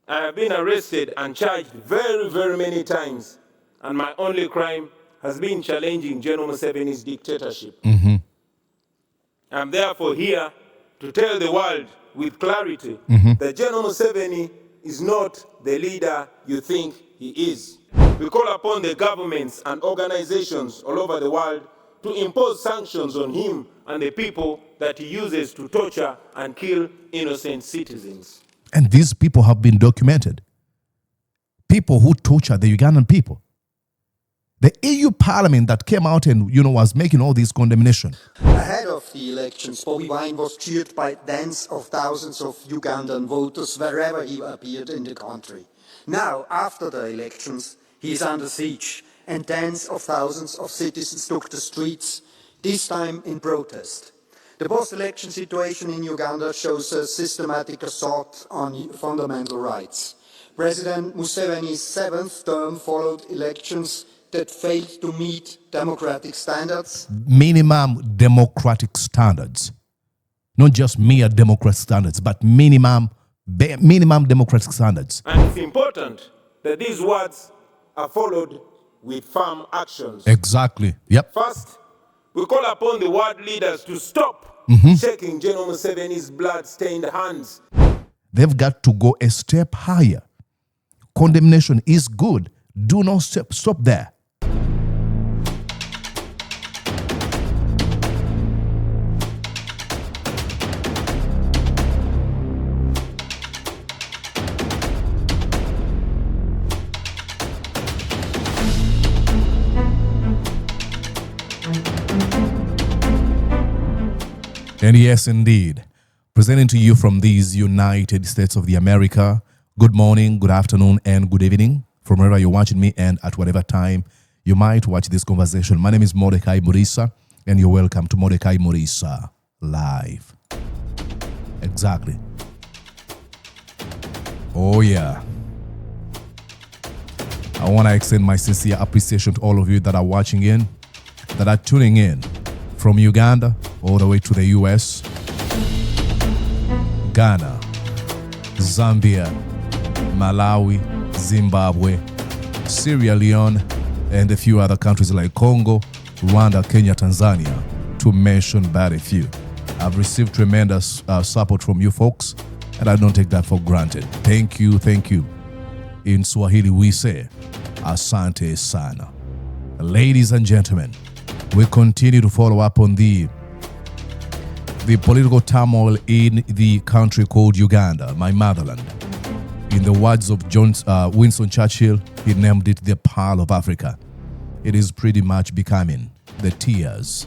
I have been arrested and charged very, very many times, and my only crime has been challenging General Museveni's dictatorship. I'm therefore here to tell the world with clarity that General Museveni is not the leader you think he is. We call upon the governments and organizations all over the world to impose sanctions on him and the people that he uses to torture and kill innocent citizens. And these people have been documented. People who torture the Ugandan people. The EU Parliament that came out and, was making all this condemnation. Ahead of the elections, Bobi Wine was cheered by tens of thousands of Ugandan voters wherever he appeared in the country. Now, after the elections, he is under siege, and tens of thousands of citizens took the streets, this time in protest. The post-election situation in Uganda shows a systematic assault on fundamental rights. President Museveni's seventh term followed elections that failed to meet democratic standards. Minimum democratic standards. Not just mere democratic standards, but minimum democratic standards. And it's important that these words are followed with firm actions. Exactly. Yep. First, we call upon the world leaders to stop shaking General Museveni's blood-stained hands. They've got to go a step higher. Condemnation is good. Do not stop there. And yes, indeed, presenting to you from these United States of the America, good morning, good afternoon, and good evening, from wherever you're watching me and at whatever time you might watch this conversation. My name is Mordecai Murisa, and you're welcome to Mordecai Murisa Live. Exactly. Oh, yeah. I want to extend my sincere appreciation to all of you that are watching in, that are tuning in from Uganda all the way to the US, Ghana, Zambia, Malawi, Zimbabwe, Sierra Leone, and a few other countries like Congo, Rwanda, Kenya, Tanzania, to mention but a few. I've received tremendous support from you folks, and I don't take that for granted. Thank you, thank you. In Swahili we say, asante sana. Ladies and gentlemen, we continue to follow up on the political turmoil in the country called Uganda, my motherland. In the words of Winston Churchill, he named it the Pearl of Africa. It is pretty much becoming the tears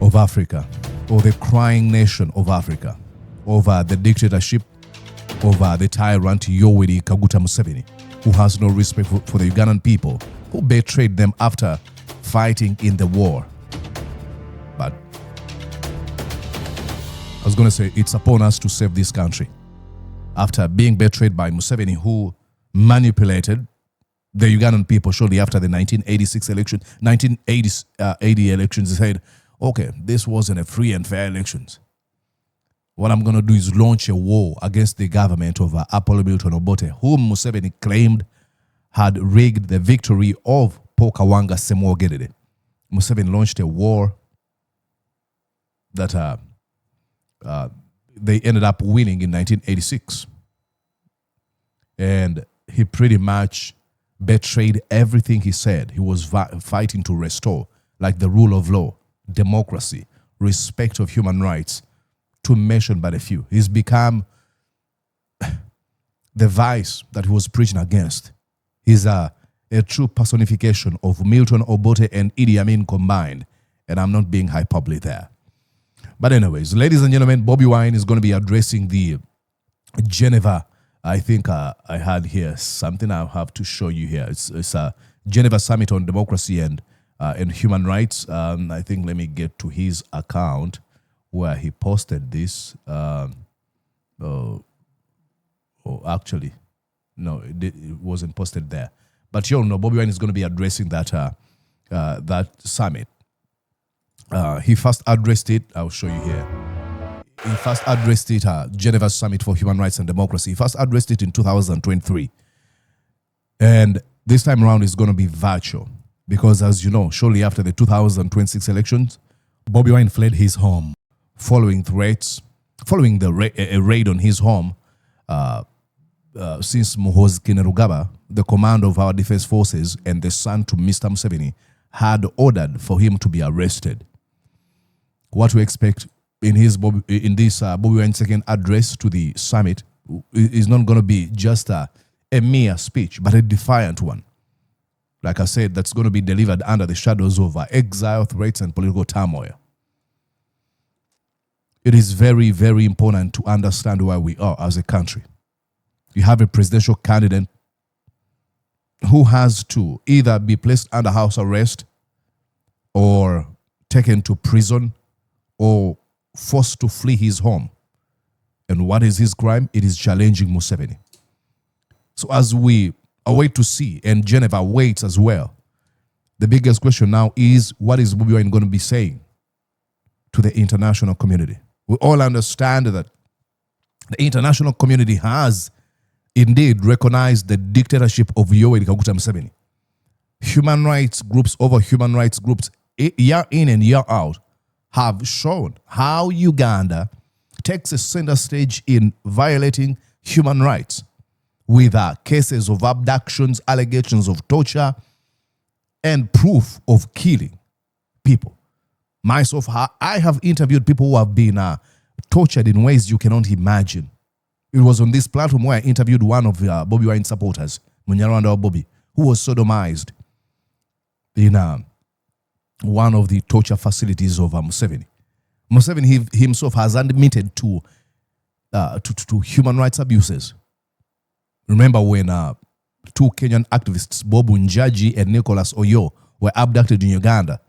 of Africa, or the crying nation of Africa, over the dictatorship, over the tyrant Yoweri Museveni, who has no respect for the Ugandan people, who betrayed them after fighting in the war. But I was going to say, it's upon us to save this country. After being betrayed by Museveni, who manipulated the Ugandan people shortly after the 1980 elections, he said, okay, this wasn't a free and fair elections. What I'm going to do is launch a war against the government of Apollo Milton Obote, whom Museveni claimed had rigged the victory of Paul Kawanga Semwogedede. Museveni launched a war that they ended up winning in 1986. And he pretty much betrayed everything he said. He was fighting to restore, like the rule of law, democracy, respect of human rights, to mention but a few. He's become the vice that he was preaching against. He's a true personification of Milton Obote and Idi Amin combined. And I'm not being hyperbole there. But anyways, ladies and gentlemen, Bobi Wine is going to be addressing the Geneva. I think I had here something I'll have to show you here. It's a Geneva Summit on democracy and human rights. I think let me get to his account where he posted this. Actually, no, it wasn't posted there. But you all know Bobi Wine is going to be addressing that summit. He first addressed it. I'll show you here. He first addressed it at Geneva Summit for Human Rights and Democracy. He first addressed it in 2023. And this time around is going to be virtual. Because as you know, shortly after the 2026 elections, Bobi Wine fled his home following threats, following a raid on his home. Since Muhoozi Kainerugaba, the commander of our defense forces and the son to Mr. Museveni, had ordered for him to be arrested. What we expect in this Bobi Wine second address to the summit is not going to be just a mere speech, but a defiant one. Like I said, that's going to be delivered under the shadows of exile, threats, and political turmoil. It is very, very important to understand where we are as a country. You have a presidential candidate who has to either be placed under house arrest or taken to prison or forced to flee his home. And what is his crime? It is challenging Museveni. So as we await to see, and Geneva waits as well, the biggest question now is, what is Bobi Wine going to be saying to the international community? We all understand that the international community has indeed recognized the dictatorship of Yoweri Museveni. Human rights groups over human rights groups, year in and year out, have shown how Uganda takes a center stage in violating human rights with cases of abductions, allegations of torture, and proof of killing people. Myself, I have interviewed people who have been tortured in ways you cannot imagine. It was on this platform where I interviewed one of Bobi Wine supporters, Munyarwanda Bobi, who was sodomized in one of the torture facilities of Museveni. Museveni himself has admitted to human rights abuses. Remember when two Kenyan activists, Bobu Njaji and Nicholas Oyo, were abducted in Uganda?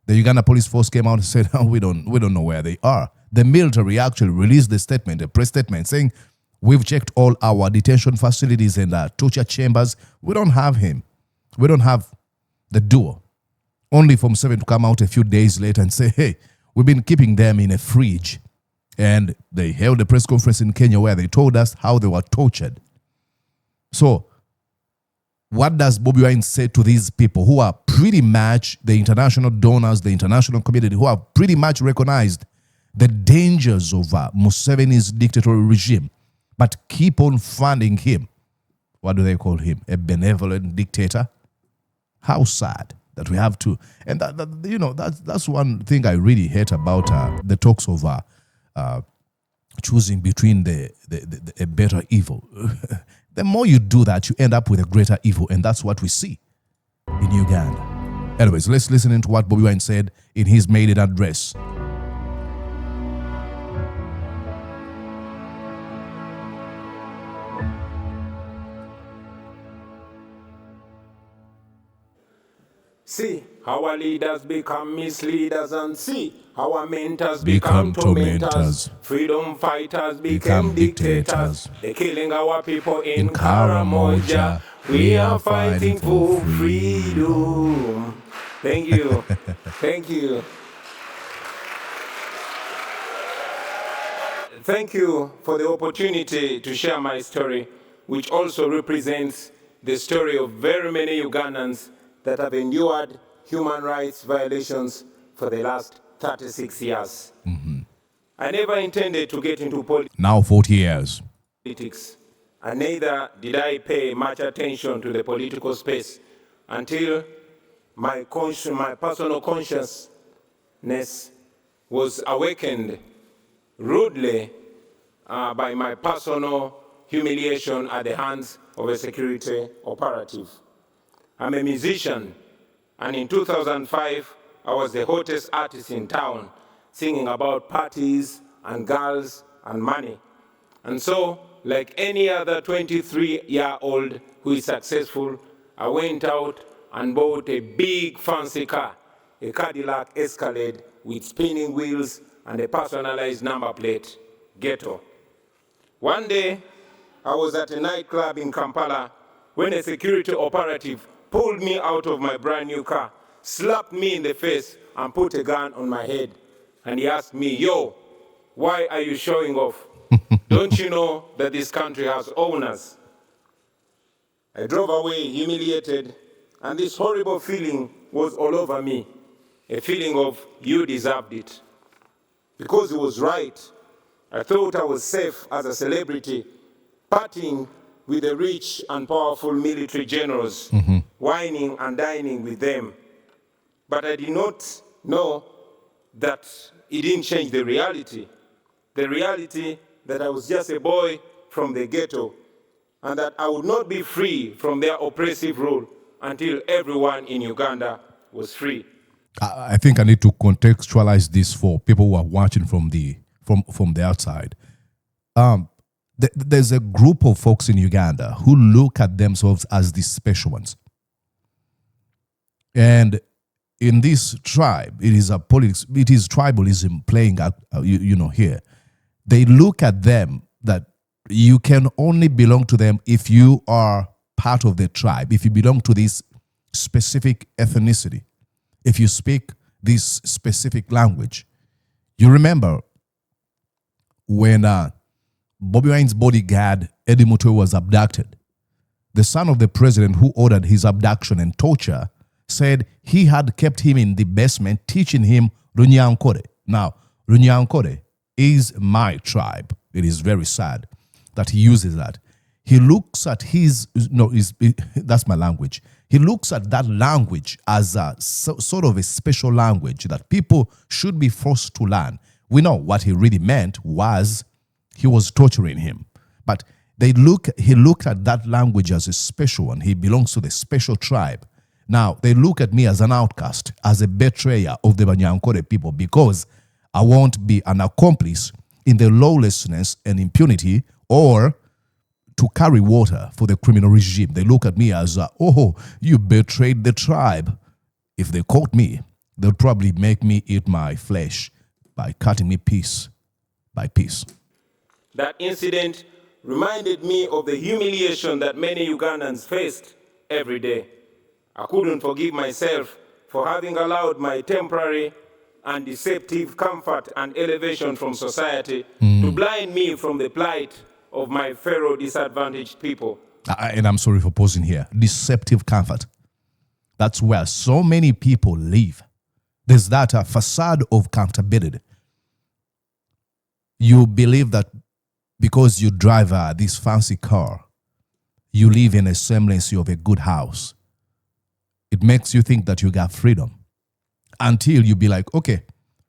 The Uganda police force came out and said, oh, we don't know where they are. The military actually released a statement, a press statement, saying, we've checked all our detention facilities and torture chambers. We don't have him. We don't have the duo. Only for Museveni to come out a few days later and say, hey, we've been keeping them in a fridge. And they held a press conference in Kenya where they told us how they were tortured. So, what does Bobi Wine say to these people who are pretty much the international donors, the international community, who have pretty much recognized the dangers of Museveni's dictatorial regime, but keep on funding him? What do they call him? A benevolent dictator? How sad that we have to. And that's one thing I really hate about the talks of choosing between a better evil. The more you do that, you end up with a greater evil, and that's what we see in Uganda. Anyways, let's listen into what Bobi Wine said in his maiden address. See how our leaders become misleaders, and see how our mentors become tormentors. Freedom fighters became dictators. They're killing our people in Karamoja. We are fighting for freedom. Thank you. Thank you. Thank you for the opportunity to share my story, which also represents the story of very many Ugandans that have endured human rights violations for the last 36 years. Mm-hmm. I never intended to get into politics. Now 40 years. And neither did I pay much attention to the political space until my personal consciousness was awakened rudely by my personal humiliation at the hands of a security operative. I'm a musician, and in 2005, I was the hottest artist in town, singing about parties and girls and money. And so, like any other 23-year-old who is successful, I went out and bought a big fancy car, a Cadillac Escalade with spinning wheels and a personalized number plate, Ghetto. One day, I was at a nightclub in Kampala when a security operative pulled me out of my brand new car, slapped me in the face, and put a gun on my head. And he asked me, yo, why are you showing off? Don't you know that this country has owners? I drove away humiliated, and this horrible feeling was all over me, a feeling of you deserved it. Because he was right, I thought I was safe as a celebrity, partying with the rich and powerful military generals, whining and dining with them. But I did not know that it didn't change the reality that I was just a boy from the ghetto, and that I would not be free from their oppressive rule until everyone in Uganda was free. I think I need to contextualize this for people who are watching from the outside. There's a group of folks in Uganda who look at themselves as the special ones. And in this tribe, it is tribalism playing out, here. They look at them that you can only belong to them if you are part of the tribe, if you belong to this specific ethnicity, if you speak this specific language. You remember when Bobi Wine's bodyguard, Eddie Mutoe, was abducted. The son of the president who ordered his abduction and torture said he had kept him in the basement teaching him Runyankore. Now, Runyankore is my tribe. It is very sad that he uses that. He looks at that's my language. He looks at that language as a sort of a special language that people should be forced to learn. We know what he really meant was he was torturing him. But he looked at that language as a special one. He belongs to the special tribe. Now, they look at me as an outcast, as a betrayer of the Banyankore people, because I won't be an accomplice in the lawlessness and impunity or to carry water for the criminal regime. They look at me as, you betrayed the tribe. If they caught me, they'll probably make me eat my flesh by cutting me piece by piece. That incident reminded me of the humiliation that many Ugandans faced every day. I couldn't forgive myself for having allowed my temporary and deceptive comfort and elevation from society to blind me from the plight of my fellow disadvantaged people. And I'm sorry for pausing here. Deceptive comfort. That's where so many people live. There's that facade of comfortability. You believe that because you drive this fancy car, you live in a semblance of a good house. It makes you think that you got freedom until you be like, okay,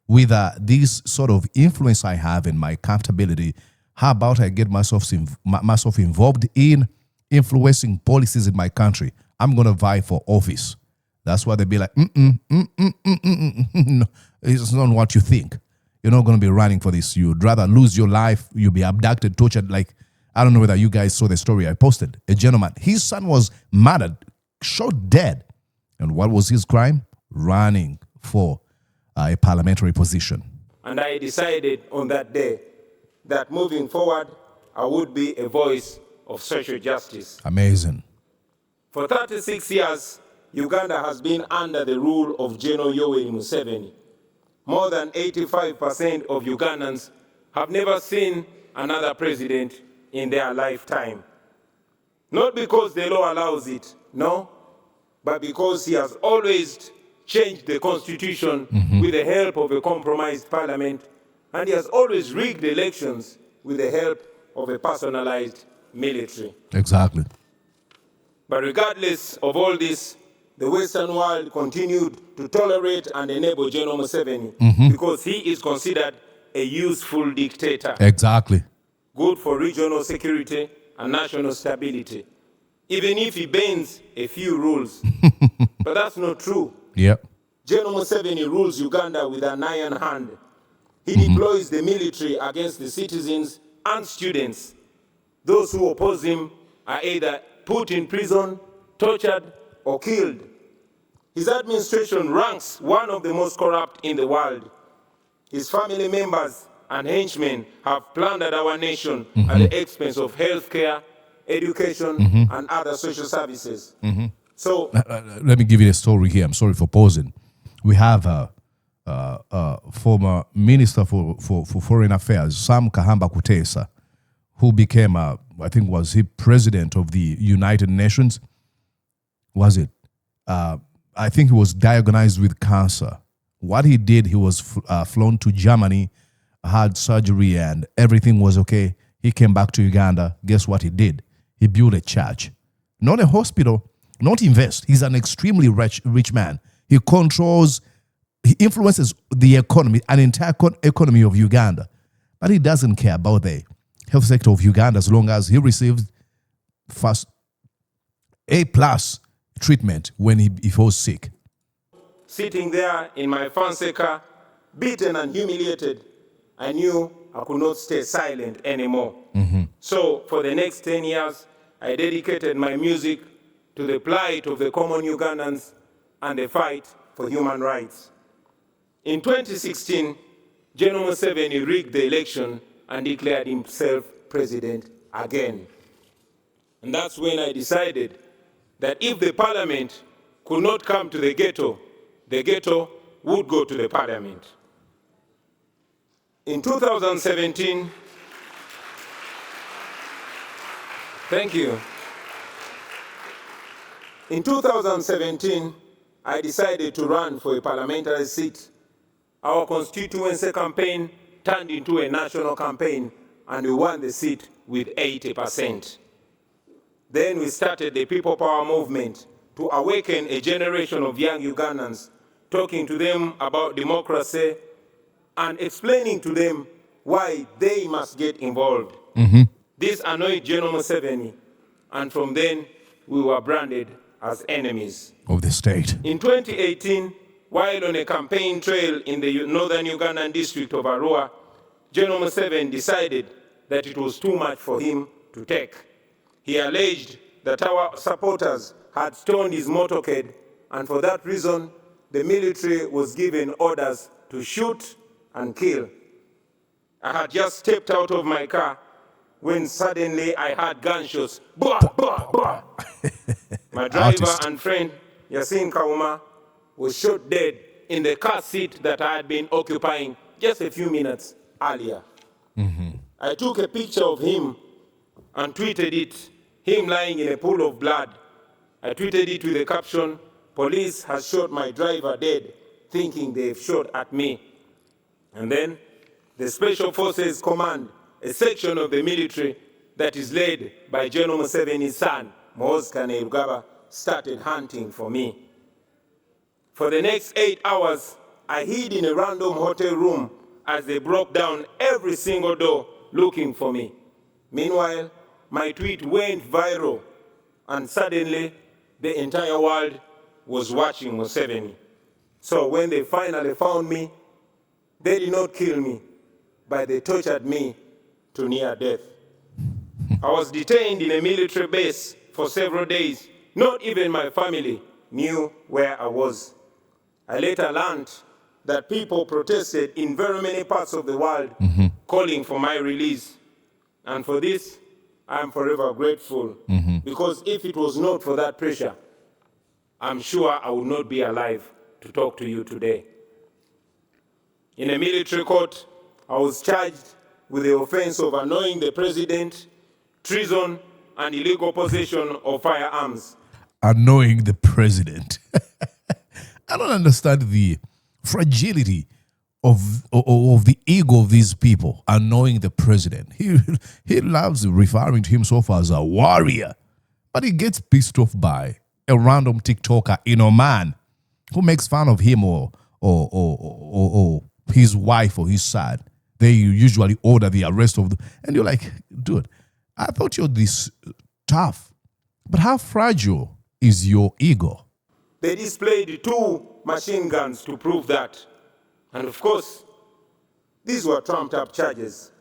with this sort of influence I have in my comfortability, how about I get myself involved in influencing policies in my country? I'm going to vie for office. That's why they be like, no, it's not what you think. You're not going to be running for this. You'd rather lose your life. You'll be abducted, tortured. Like, I don't know whether you guys saw the story I posted. A gentleman, his son was murdered, shot dead. And what was his crime? Running for a parliamentary position. And I decided on that day that moving forward, I would be a voice of social justice. Amazing. For 36 years, Uganda has been under the rule of General Yoweri Museveni. More than 85% of Ugandans have never seen another president in their lifetime. Not because the law allows it, no, but because he has always changed the constitution with the help of a compromised parliament, and he has always rigged elections with the help of a personalized military. Exactly. But regardless of all this, the Western world continued to tolerate and enable General Museveni because he is considered a useful dictator. Exactly. Good for regional security and national stability, even if he bends a few rules. But that's not true. Yep. General Museveni rules Uganda with an iron hand. He deploys the military against the citizens and students. Those who oppose him are either put in prison, tortured, or killed. His administration ranks one of the most corrupt in the world. His family members and henchmen have plundered our nation at the expense of healthcare, education, and other social services. So, let me give you a story here. I'm sorry for pausing. We have former Minister for Foreign Affairs, Sam Kahamba Kutesa, who became, I think, was he President of the United Nations? Was it? I think he was diagnosed with cancer. What he did, he was flown to Germany, had surgery, and everything was okay. He came back to Uganda. Guess what he did? He built a church. Not a hospital, not invest. He's an extremely rich man. He influences the economy, an entire economy of Uganda. But he doesn't care about the health sector of Uganda as long as he received first A+ treatment when he was sick. Sitting there in my fancy car, beaten and humiliated, I knew I could not stay silent anymore. So for the next 10 years, I dedicated my music to the plight of the common Ugandans and the fight for human rights. In 2016, General Museveni rigged the election and declared himself president again. And that's when I decided that if the parliament could not come to the ghetto would go to the parliament. In 2017, thank you. In 2017, I decided to run for a parliamentary seat. Our constituency campaign turned into a national campaign, and we won the seat with 80%. Then we started the People Power movement to awaken a generation of young Ugandans, talking to them about democracy and explaining to them why they must get involved. This annoyed General Museveni, and from then we were branded as enemies of the state. In 2018, while on a campaign trail in the northern Ugandan district of Arua, General Museveni decided that it was too much for him to take. He alleged that our supporters had stoned his motorcade, and for that reason, the military was given orders to shoot and kill. I had just stepped out of my car when suddenly I heard gunshots. Bah, bah, bah. My driver and friend, Yasin Kauma, was shot dead in the car seat that I had been occupying just a few minutes earlier. I took a picture of him and tweeted it, him lying in a pool of blood. I tweeted it with the caption, "Police has shot my driver dead, thinking they've shot at me." And then the Special Forces Command, a section of the military that is led by General Museveni's son, Muhoozi Kainerugaba, started hunting for me. For the next 8 hours, I hid in a random hotel room as they broke down every single door looking for me. Meanwhile, my tweet went viral, and suddenly the entire world was watching Museveni. So when they finally found me, they did not kill me, but they tortured me to near death. I was detained in a military base for several days. Not even my family knew where I was. I later learned that people protested in very many parts of the world calling for my release. And for this, I am forever grateful, because if it was not for that pressure, I'm sure I would not be alive to talk to you today. In a military court, I was charged with the offense of annoying the president, treason, and illegal possession of firearms. Annoying the president. I don't understand the fragility of the ego of these people annoying the president. He loves referring to himself as a warrior, but he gets pissed off by a random TikToker in Oman who makes fun of him or his wife or his son. They usually order the arrest of and you're like, dude, I thought you're this tough, but how fragile is your ego? They displayed 2 machine guns to prove that. And of course, these were trumped-up charges.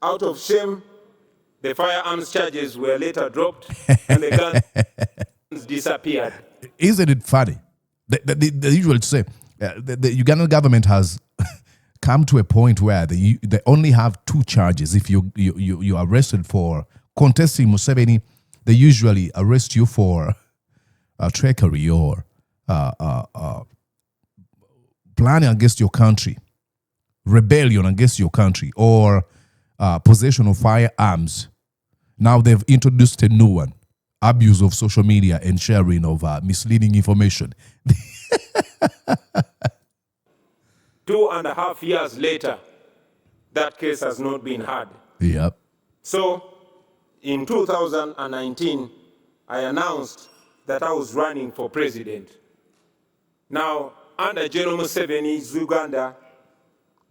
Out of shame, the firearms charges were later dropped and the guns disappeared. Isn't it funny? They usually say the Ugandan government has come to a point where they only have 2 charges. If you're arrested for contesting Museveni, they usually arrest you for trickery or planning against your country, rebellion against your country, or possession of firearms. Now they've introduced a new one: abuse of social media and sharing of misleading information. 2.5 years later, that case has not been heard. Yep. So, in 2019, I announced that I was running for president. Now, under General Museveni's Uganda,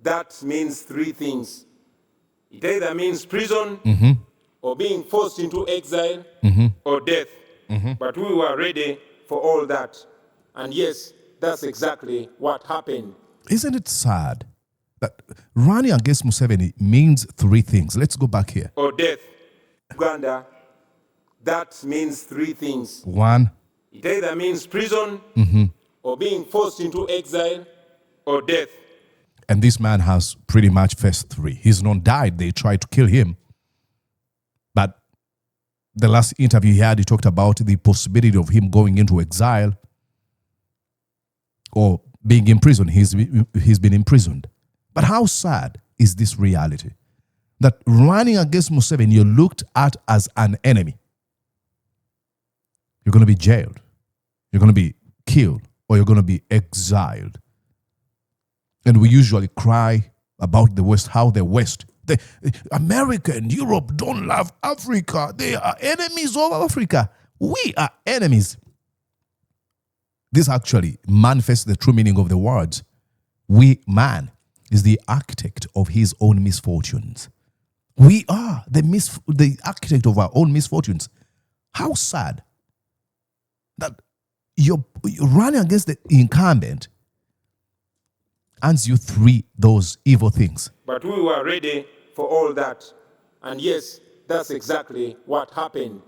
that means three things. It either means prison, or being forced into exile, or death. But we were ready for all that. And yes, that's exactly what happened. Isn't it sad that running against Museveni means three things? Let's go back here. Or death. Uganda, that means three things. One. It either means prison, or being forced into exile, or death. And this man has pretty much faced three. He's not died. They tried to kill him. But the last interview he had, he talked about the possibility of him going into exile or being imprisoned. He's been imprisoned. But how sad is this reality? That running against Museveni, you're looked at as an enemy. You're going to be jailed. You're going to be killed, or you're going to be exiled. And we usually cry about the West, how the West, the America and Europe don't love Africa. They are enemies of Africa. We are enemies. This actually manifests the true meaning of the words. We, man, is the architect of his own misfortunes. We are the architect of our own misfortunes. How sad that you're running against the incumbent and you those evil things. But we were ready for all that. And yes, that's exactly what happened.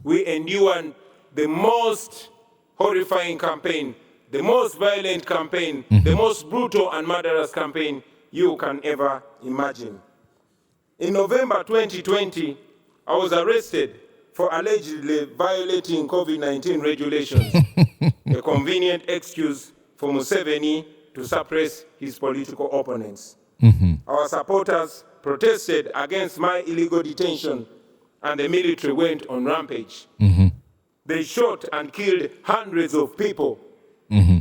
We endured the most horrifying campaign, the most violent campaign, the most brutal and murderous campaign you can ever imagine. In November 2020, I was arrested for allegedly violating COVID-19 regulations, a convenient excuse for Museveni to suppress his political opponents. Our supporters protested against my illegal detention, and the military went on rampage. They shot and killed hundreds of people.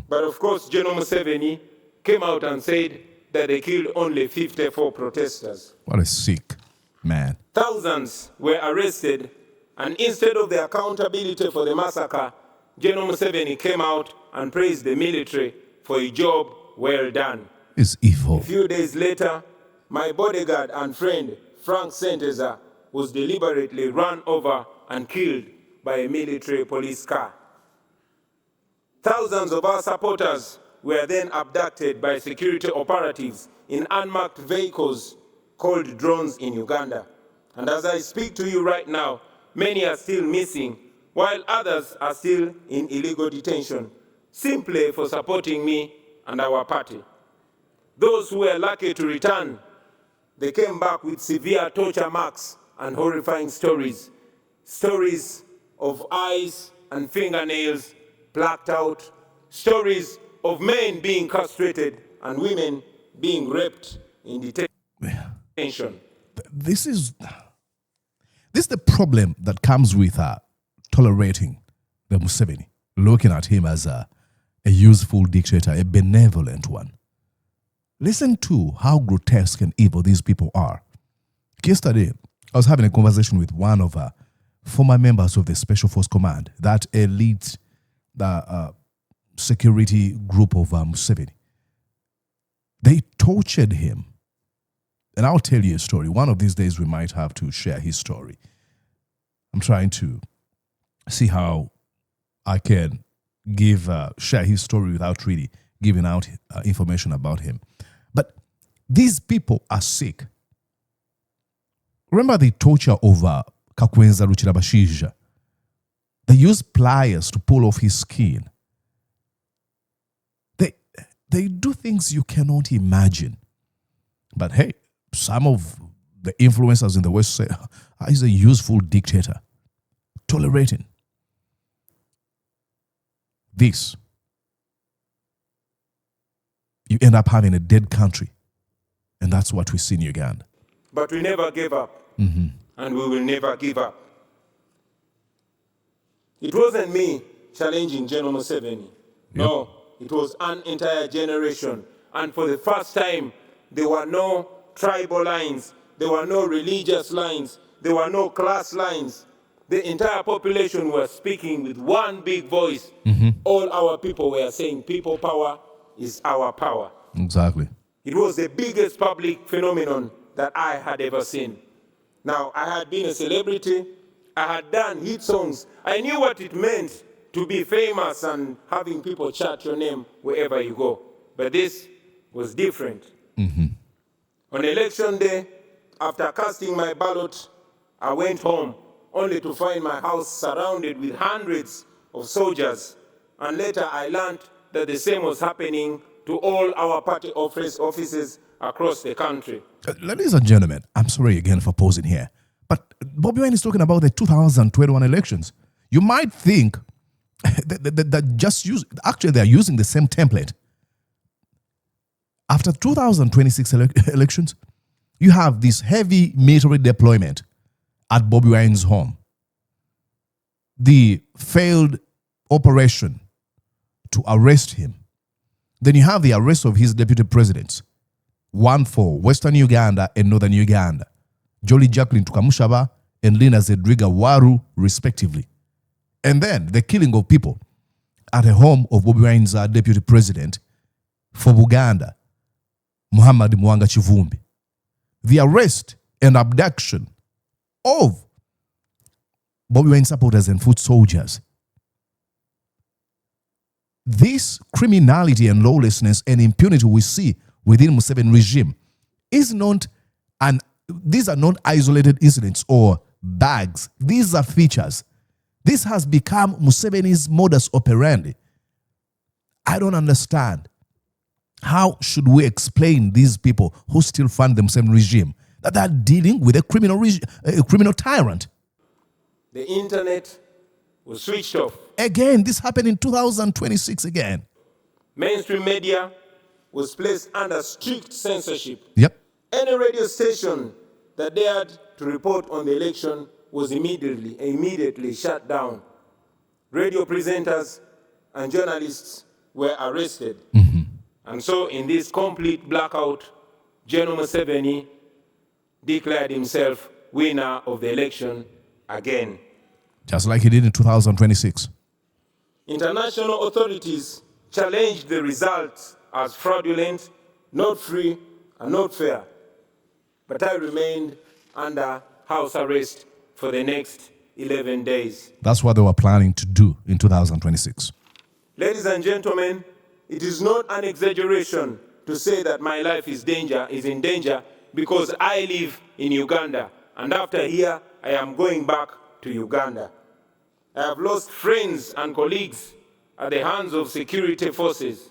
But of course, General Museveni came out and said that they killed only 54 protesters. What a sick man. Thousands were arrested, and instead of the accountability for the massacre, General Museveni came out and praised the military for a job well done. It's evil. A few days later, my bodyguard and friend, Frank Senteza, was deliberately run over and killed by a military police car. Thousands of our supporters were then abducted by security operatives in unmarked vehicles called drones in Uganda. And as I speak to you right now, many are still missing, while others are still in illegal detention, simply for supporting me and our party. Those who were lucky to return, they came back with severe torture marks and horrifying stories. Stories of eyes and fingernails plucked out. Stories of men being castrated and women being raped in detention. This is the problem that comes with tolerating the Museveni, looking at him as a useful dictator, a benevolent one. Listen to how grotesque and evil these people are. Yesterday, I was having a conversation with one of former members of the Special Force Command, that elite security group of Museveni. They tortured him. And I'll tell you a story. One of these days, we might have to share his story. I'm trying to see how I can share his story without really giving out information about him. But these people are sick. Remember the torture of Kakwenza Ruchirabashija? They used pliers to pull off his skin. They do things you cannot imagine. But hey, some of the influencers in the West say, he's a useful dictator, tolerating. This you end up having a dead country. And that's what we see in Uganda. But we never gave up, and we will never give up. It wasn't me challenging General Museveni. No, it was an entire generation. And for the first time, there were no tribal lines, there were no religious lines, there were no class lines. The entire population was speaking with one big voice. All our people were saying, people power is our power. Exactly. It was the biggest public phenomenon that I had ever seen. Now, I had been a celebrity, I had done hit songs, I knew what it meant to be famous and having people chant your name wherever you go. But this was different. On election day, after casting my ballot, I went home only to find my house surrounded with hundreds of soldiers. And later I learned that the same was happening to all our party offices across the country. Ladies and gentlemen, I'm sorry again for pausing here, but Bobi Wine is talking about the 2021 elections. You might think that actually they're using the same template. After 2026 elections, you have this heavy military deployment at Bobi Wine's home. The failed operation to arrest him. Then you have the arrest of his deputy presidents, one for Western Uganda and Northern Uganda, Jolly Jacqueline Tukamushaba and Lina Zedriga Waru, respectively. And then the killing of people at the home of Bobi Wine's deputy president for Uganda, Muhammad Mwanga Chivumbi. The arrest and abduction of Bobi Wine supporters and foot soldiers. This criminality and lawlessness and impunity we see within Museveni regime is not these are not isolated incidents or bags. These are features. This has become Museveni's modus operandi. I don't understand. How should we explain these people who still fund the Museveni regime that they are dealing with a criminal tyrant? The internet was switched off. Again, this happened in 2026 again. Mainstream media was placed under strict censorship. Yep. Any radio station that dared to report on the election was immediately shut down. Radio presenters and journalists were arrested. And so in this complete blackout, General Museveni declared himself winner of the election again. Just like he did in 2026. International authorities challenged the results as fraudulent, not free, and not fair. But I remained under house arrest for the next 11 days. That's what they were planning to do in 2026. Ladies and gentlemen, it is not an exaggeration to say that my life is in danger because I live in Uganda. And after here, I am going back to Uganda. I have lost friends and colleagues at the hands of security forces.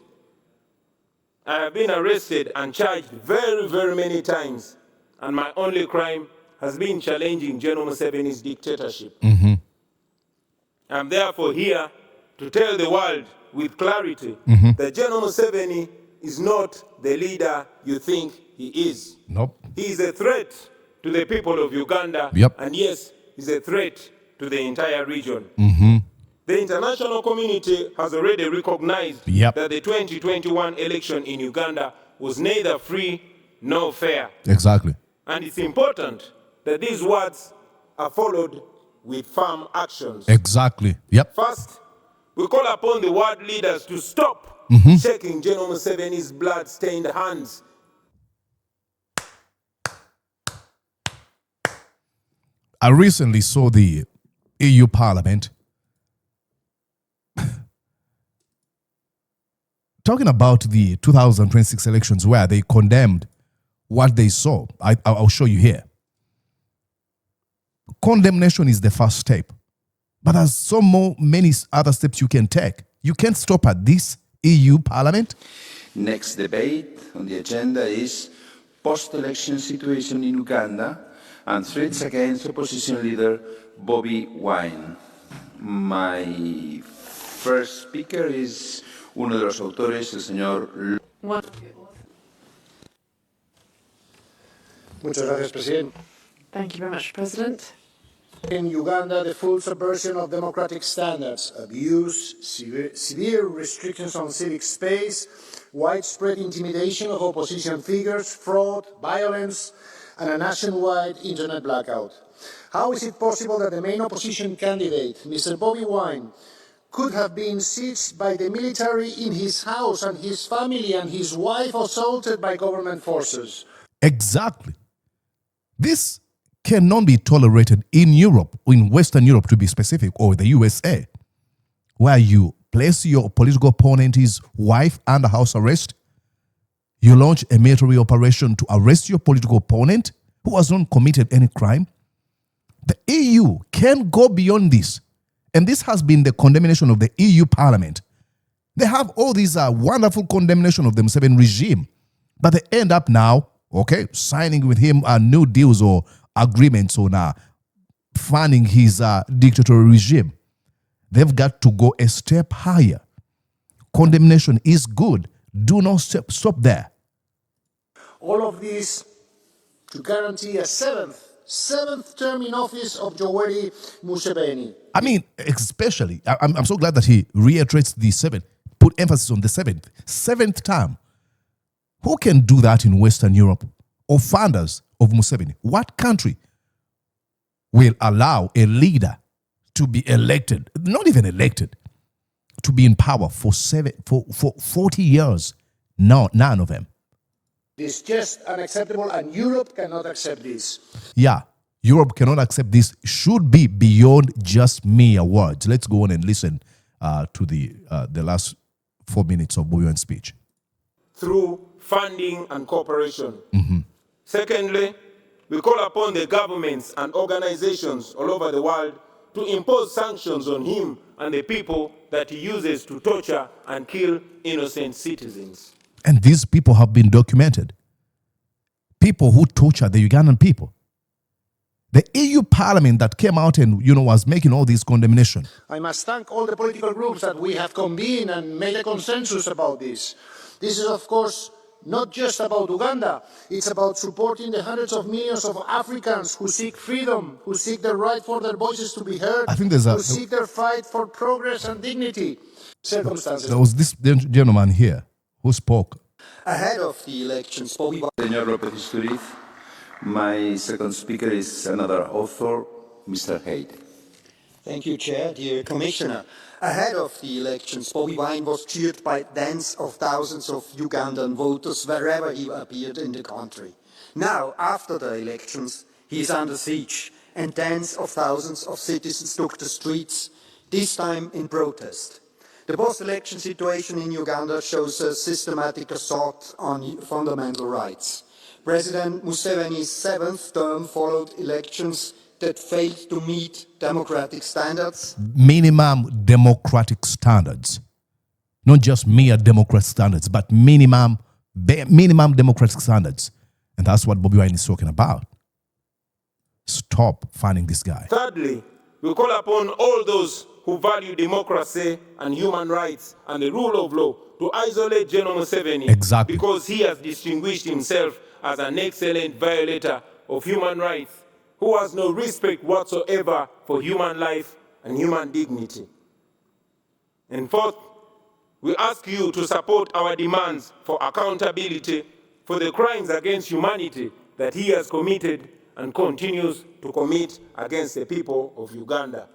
I have been arrested and charged very, very many times. And my only crime has been challenging General Museveni's dictatorship. I'm therefore here to tell the world with clarity that General Museveni is not the leader you think he is. Nope. He is a threat to the people of Uganda. Yep. And yes, he's a threat to the entire region. The international community has already recognized that the 2021 election in Uganda was neither free nor fair. Exactly. And it's important that these words are followed with firm actions. Exactly. Yep. First, we call upon the world leaders to stop shaking General Museveni's blood-stained hands. I recently saw the EU Parliament talking about the 2026 elections where they condemned what they saw. I'll show you here. Condemnation is the first step, but there's many other steps you can take. You can't stop at this EU Parliament. Next debate on the agenda is post-election situation in Uganda and threats against opposition leader Bobi Wine. My first speaker is uno de los autores, el señor Muchas gracias, President. Thank you very much, President. In Uganda, the full subversion of democratic standards, abuse, severe restrictions on civic space, widespread intimidation of opposition figures, fraud, violence, and a nationwide internet blackout. How is it possible that the main opposition candidate, Mr. Bobi Wine, could have been sieged by the military in his house and his family and his wife assaulted by government forces? Exactly. This cannot be tolerated in Europe, in Western Europe to be specific, or the USA, where you place your political opponent's wife under house arrest. You launch a military operation to arrest your political opponent who has not committed any crime. The EU can go beyond this. And this has been the condemnation of the EU Parliament. They have all these wonderful condemnation of the Museveni regime, but they end up now, okay, signing with him new deals or agreements on funding his dictatorial regime. They've got to go a step higher. Condemnation is good. Do not stop there. All of this to guarantee a seventh term in office of Yoweri Museveni. I mean, especially, I'm so glad that he reiterates the seventh, put emphasis on the seventh term. Who can do that in Western Europe or founders of Museveni? What country will allow a leader to be elected, not even elected, to be in power for 40 years? No, none of them. This is just unacceptable, and Europe cannot accept this. Yeah, Europe cannot accept this. Should be beyond just mere words. Let's go on and listen to the last 4 minutes of Bobi Wine's speech. Through funding and cooperation. Secondly, we call upon the governments and organizations all over the world to impose sanctions on him and the people that he uses to torture and kill innocent citizens. And these people have been documented. People who torture the Ugandan people. The EU Parliament that came out and, was making all these condemnation. I must thank all the political groups that we have convened and made a consensus about this. This is, of course, not just about Uganda. It's about supporting the hundreds of millions of Africans who seek freedom, who seek the right for their voices to be heard, I think who seek their fight for progress and dignity. Circumstances. There was this gentleman here who spoke. Ahead of the elections, Bobi Wine. Señor López Istúriz, my second speaker is another author, Mr. Hayde. Thank you, Chair. Dear Commissioner, ahead of the elections, Bobi Wine was cheered by tens of thousands of Ugandan voters wherever he appeared in the country. Now, after the elections, he is under siege, and tens of thousands of citizens took the streets, this time in protest. The post-election situation in Uganda shows a systematic assault on fundamental rights. President Museveni's seventh term followed elections that failed to meet democratic standards. Minimum democratic standards. Not just mere democratic standards, but minimum democratic standards. And that's what Bobi Wine is talking about. Stop funding this guy. Thirdly, we call upon all those who value democracy and human rights and the rule of law to isolate General Museveni. Exactly. Because he has distinguished himself as an excellent violator of human rights who has no respect whatsoever for human life and human dignity. And fourth, we ask you to support our demands for accountability for the crimes against humanity that he has committed and continues to commit against the people of Uganda.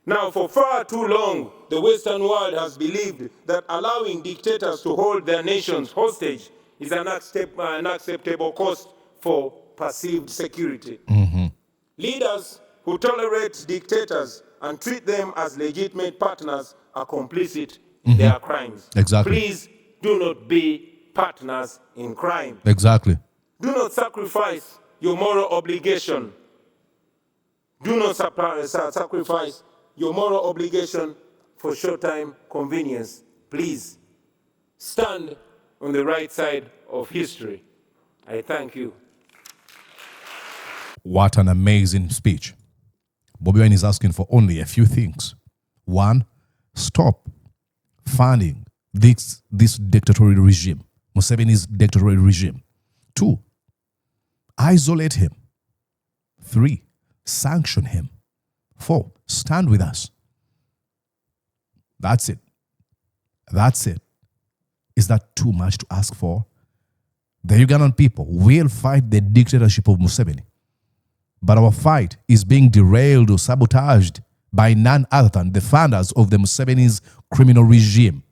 Now, for far too long, the Western world has believed that allowing dictators to hold their nations hostage is an unacceptable cost for perceived security. Leaders who tolerate dictators and treat them as legitimate partners are complicit in their crimes. Exactly. Please do not be partners in crime. Exactly. Do not sacrifice your moral obligation. Do not sacrifice your moral obligation for short-time convenience. Please stand on the right side of history. I thank you. What an amazing speech. Bobi Wine is asking for only a few things. One, stop funding this dictatorial regime. Museveni's dictatorial regime. 2, isolate him. 3, sanction him. 4, stand with us. That's it. That's it. Is that too much to ask for? The Ugandan people will fight the dictatorship of Museveni. But our fight is being derailed or sabotaged by none other than the founders of the Museveni's criminal regime.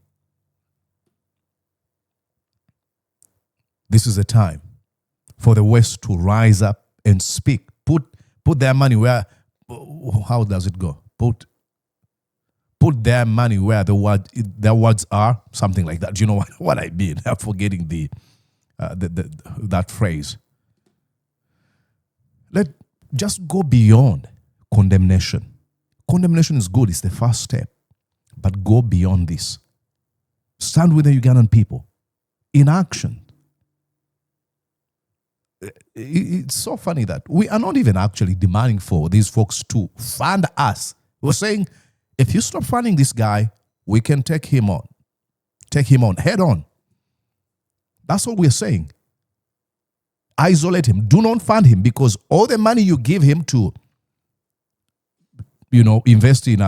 This is a time for the West to rise up and speak. Put their money where, how does it go? Put their money where their words are, something like that. Do you know what I mean? I'm forgetting that phrase. Let just go beyond condemnation. Condemnation is good, it's the first step. But go beyond this. Stand with the Ugandan people in action. It's so funny that we are not even actually demanding for these folks to fund us. We're saying, if you stop funding this guy, we can take him on. Take him on, head on. That's what we're saying. Isolate him. Do not fund him, because all the money you give him to, invest in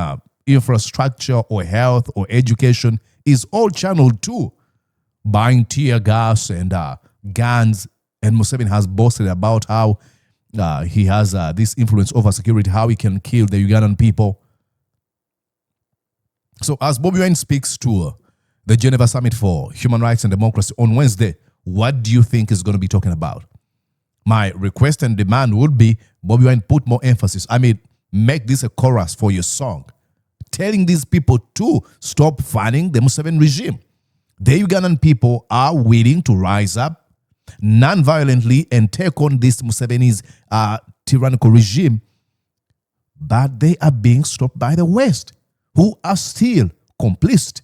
infrastructure or health or education is all channeled to buying tear gas and guns. And Museveni has boasted about how he has this influence over security, how he can kill the Ugandan people. So as Bobi Wine speaks to the Geneva Summit for Human Rights and Democracy on Wednesday, what do you think is going to be talking about? My request and demand would be, Bobi Wine, put more emphasis. Make this a chorus for your song, telling these people to stop funding the Museveni regime. The Ugandan people are willing to rise up non-violently and take on this Museveni's tyrannical regime, but they are being stopped by the West, who are still complicit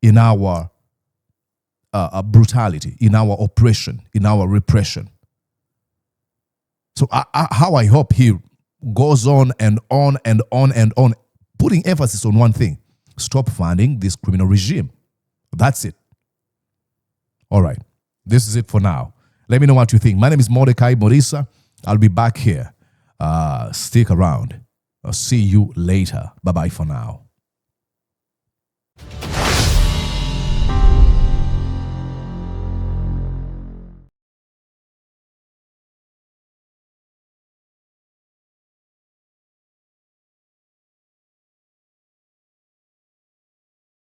in our brutality, in our oppression, in our repression. So how I hope he goes on and on and on and on, putting emphasis on one thing: stop funding this criminal regime. That's it. All right. This is it for now. Let me know what you think. My name is Mordecai Morisa. I'll be back here. Stick around. I'll see you later. Bye-bye for now.